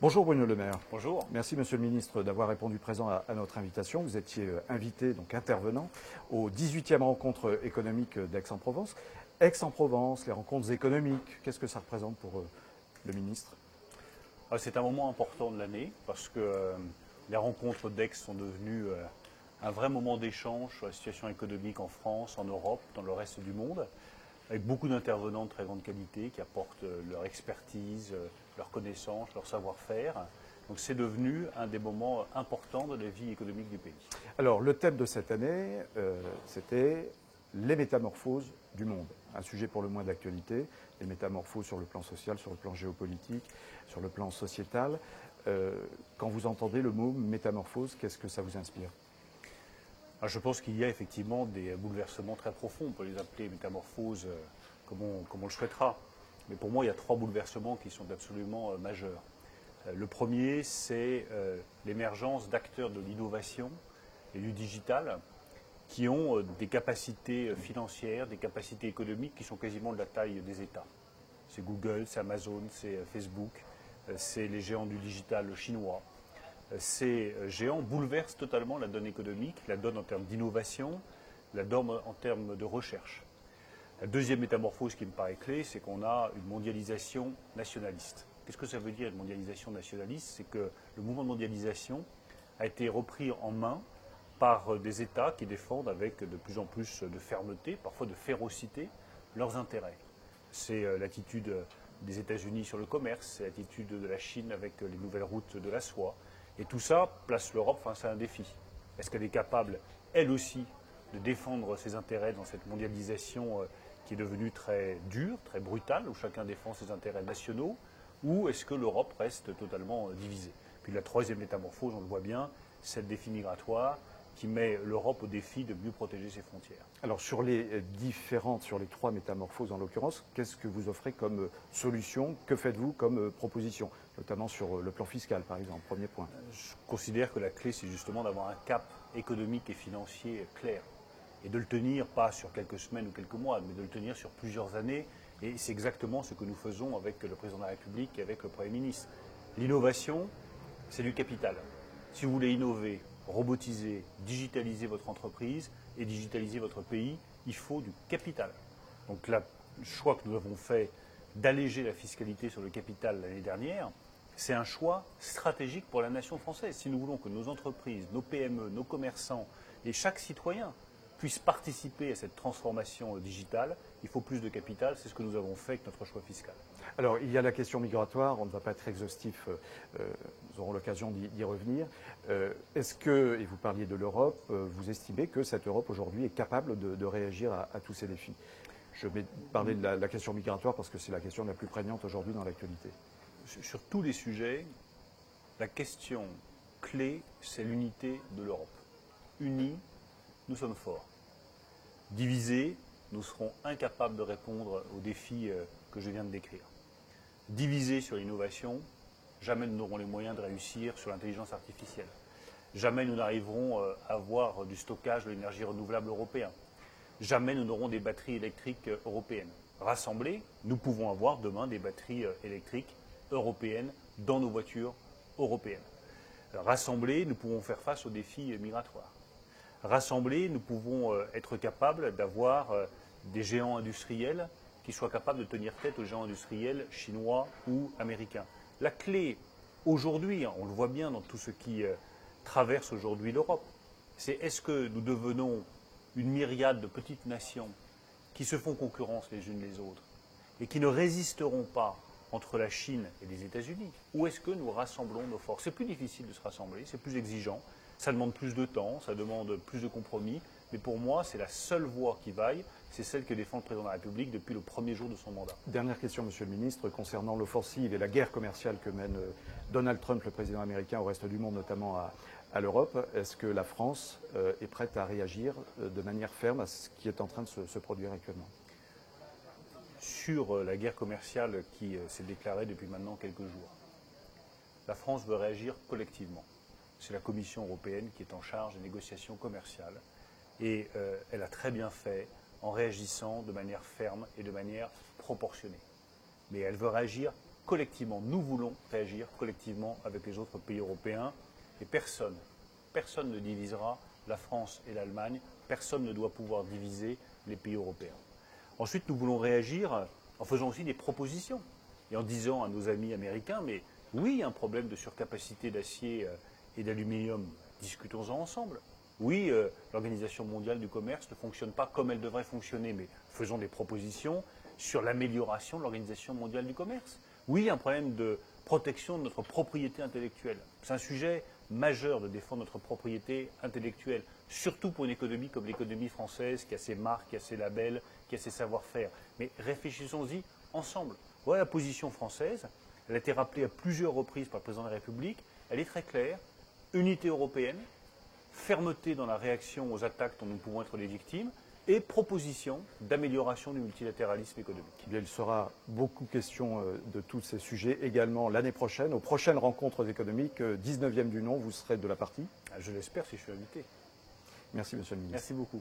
Bonjour Bruno Le Maire. Bonjour. Merci Monsieur le Ministre d'avoir répondu présent à notre invitation. Vous étiez invité, donc intervenant, aux 18e rencontres économiques d'Aix-en-Provence. Aix-en-Provence, les rencontres économiques, qu'est-ce que ça représente pour le ministre? C'est un moment important de l'année parce que les rencontres d'Aix sont devenues un vrai moment d'échange sur la situation économique en France, en Europe, dans le reste du monde, avec beaucoup d'intervenants de très grande qualité qui apportent leur expertise, leur connaissance, leur savoir-faire. Donc c'est devenu un des moments importants de la vie économique du pays. Alors le thème de cette année, c'était les métamorphoses du monde. Un sujet pour le moins d'actualité, les métamorphoses sur le plan social, sur le plan géopolitique, sur le plan sociétal. Quand vous entendez le mot métamorphose, qu'est-ce que ça vous inspire? Je pense qu'il y a effectivement des bouleversements très profonds. On peut les appeler métamorphoses comme on le souhaitera. Mais pour moi, il y a trois bouleversements qui sont absolument majeurs. Le premier, c'est l'émergence d'acteurs de l'innovation et du digital qui ont des capacités financières, des capacités économiques qui sont quasiment de la taille des États. C'est Google, c'est Amazon, c'est Facebook, c'est les géants du digital chinois. Ces géants bouleversent totalement la donne économique, la donne en termes d'innovation, la donne en termes de recherche. La deuxième métamorphose qui me paraît clé, c'est qu'on a une mondialisation nationaliste. Qu'est-ce que ça veut dire une mondialisation nationaliste? C'est que le mouvement de mondialisation a été repris en main par des États qui défendent avec de plus en plus de fermeté, parfois de férocité, leurs intérêts. C'est l'attitude des États-Unis sur le commerce, c'est l'attitude de la Chine avec les nouvelles routes de la soie. Et tout ça place l'Europe face à un défi. Est-ce qu'elle est capable, elle aussi, de défendre ses intérêts dans cette mondialisation qui est devenue très dure, très brutale, où chacun défend ses intérêts nationaux, ou est-ce que l'Europe reste totalement divisée? Puis la troisième métamorphose, on le voit bien, c'est le défi migratoire qui met l'Europe au défi de mieux protéger ses frontières. Alors sur les trois métamorphoses en l'occurrence, qu'est-ce que vous offrez comme solution? Que faites-vous comme proposition? Notamment sur le plan fiscal par exemple, premier point. Je considère que la clé c'est justement d'avoir un cap économique et financier clair. Et de le tenir, pas sur quelques semaines ou quelques mois, mais de le tenir sur plusieurs années. Et c'est exactement ce que nous faisons avec le président de la République et avec le Premier ministre. L'innovation, c'est du capital. Si vous voulez innover, robotiser, digitaliser votre entreprise et digitaliser votre pays, il faut du capital. Donc le choix que nous avons fait d'alléger la fiscalité sur le capital l'année dernière, c'est un choix stratégique pour la nation française. Si nous voulons que nos entreprises, nos PME, nos commerçants et chaque citoyen puissent participer à cette transformation digitale, il faut plus de capital. C'est ce que nous avons fait avec notre choix fiscal. Alors, il y a la question migratoire, on ne va pas être exhaustif, nous aurons l'occasion d'y revenir. Est-ce que, et vous parliez de l'Europe, vous estimez que cette Europe aujourd'hui est capable de réagir à tous ces défis? Je vais parler de la question migratoire parce que c'est la question la plus prégnante aujourd'hui dans l'actualité. Sur tous les sujets, la question clé, c'est l'unité de l'Europe. Unis, nous sommes forts. Divisés, nous serons incapables de répondre aux défis que je viens de décrire. Divisés sur l'innovation, jamais nous n'aurons les moyens de réussir sur l'intelligence artificielle. Jamais nous n'arriverons à avoir du stockage de l'énergie renouvelable européen. Jamais nous n'aurons des batteries électriques européennes. Rassemblés, nous pouvons avoir demain des batteries électriques européennes dans nos voitures européennes. Rassemblés, nous pouvons faire face aux défis migratoires. Rassemblés, nous pouvons être capables d'avoir des géants industriels qui soient capables de tenir tête aux géants industriels chinois ou américains. La clé aujourd'hui, on le voit bien dans tout ce qui traverse aujourd'hui l'Europe, c'est est-ce que nous devenons une myriade de petites nations qui se font concurrence les unes les autres et qui ne résisteront pas entre la Chine et les États-Unis, ou est-ce que nous rassemblons nos forces? C'est plus difficile de se rassembler, c'est plus exigeant, ça demande plus de temps, ça demande plus de compromis, mais pour moi, c'est la seule voie qui vaille, c'est celle que défend le président de la République depuis le premier jour de son mandat. Dernière question, Monsieur le Ministre, concernant l'offensive et la guerre commerciale que mène Donald Trump, le président américain, au reste du monde, notamment à l'Europe. Est-ce que la France est prête à réagir de manière ferme à ce qui est en train de se produire actuellement? Sur la guerre commerciale qui s'est déclarée depuis maintenant quelques jours, la France veut réagir collectivement. C'est la Commission européenne qui est en charge des négociations commerciales et elle a très bien fait en réagissant de manière ferme et de manière proportionnée. Mais elle veut réagir collectivement, nous voulons réagir collectivement avec les autres pays européens et personne ne divisera la France et l'Allemagne, personne ne doit pouvoir diviser les pays européens. Ensuite, nous voulons réagir en faisant aussi des propositions et en disant à nos amis américains, mais oui, il y a un problème de surcapacité d'acier et d'aluminium, discutons-en ensemble. Oui, l'Organisation mondiale du commerce ne fonctionne pas comme elle devrait fonctionner, mais faisons des propositions sur l'amélioration de l'Organisation mondiale du commerce. Oui, il y a un problème de protection de notre propriété intellectuelle. C'est un sujet majeur de défendre notre propriété intellectuelle, surtout pour une économie comme l'économie française, qui a ses marques, qui a ses labels, qui a ses savoir-faire. Mais réfléchissons-y ensemble. Voilà la position française. Elle a été rappelée à plusieurs reprises par le président de la République. Elle est très claire. Unité européenne, fermeté dans la réaction aux attaques dont nous pouvons être les victimes, et proposition d'amélioration du multilatéralisme économique. Eh bien, il sera beaucoup question de tous ces sujets également l'année prochaine, aux prochaines rencontres économiques, 19e du nom, vous serez de la partie. Je l'espère si je suis invité. Merci, monsieur le ministre. Merci beaucoup.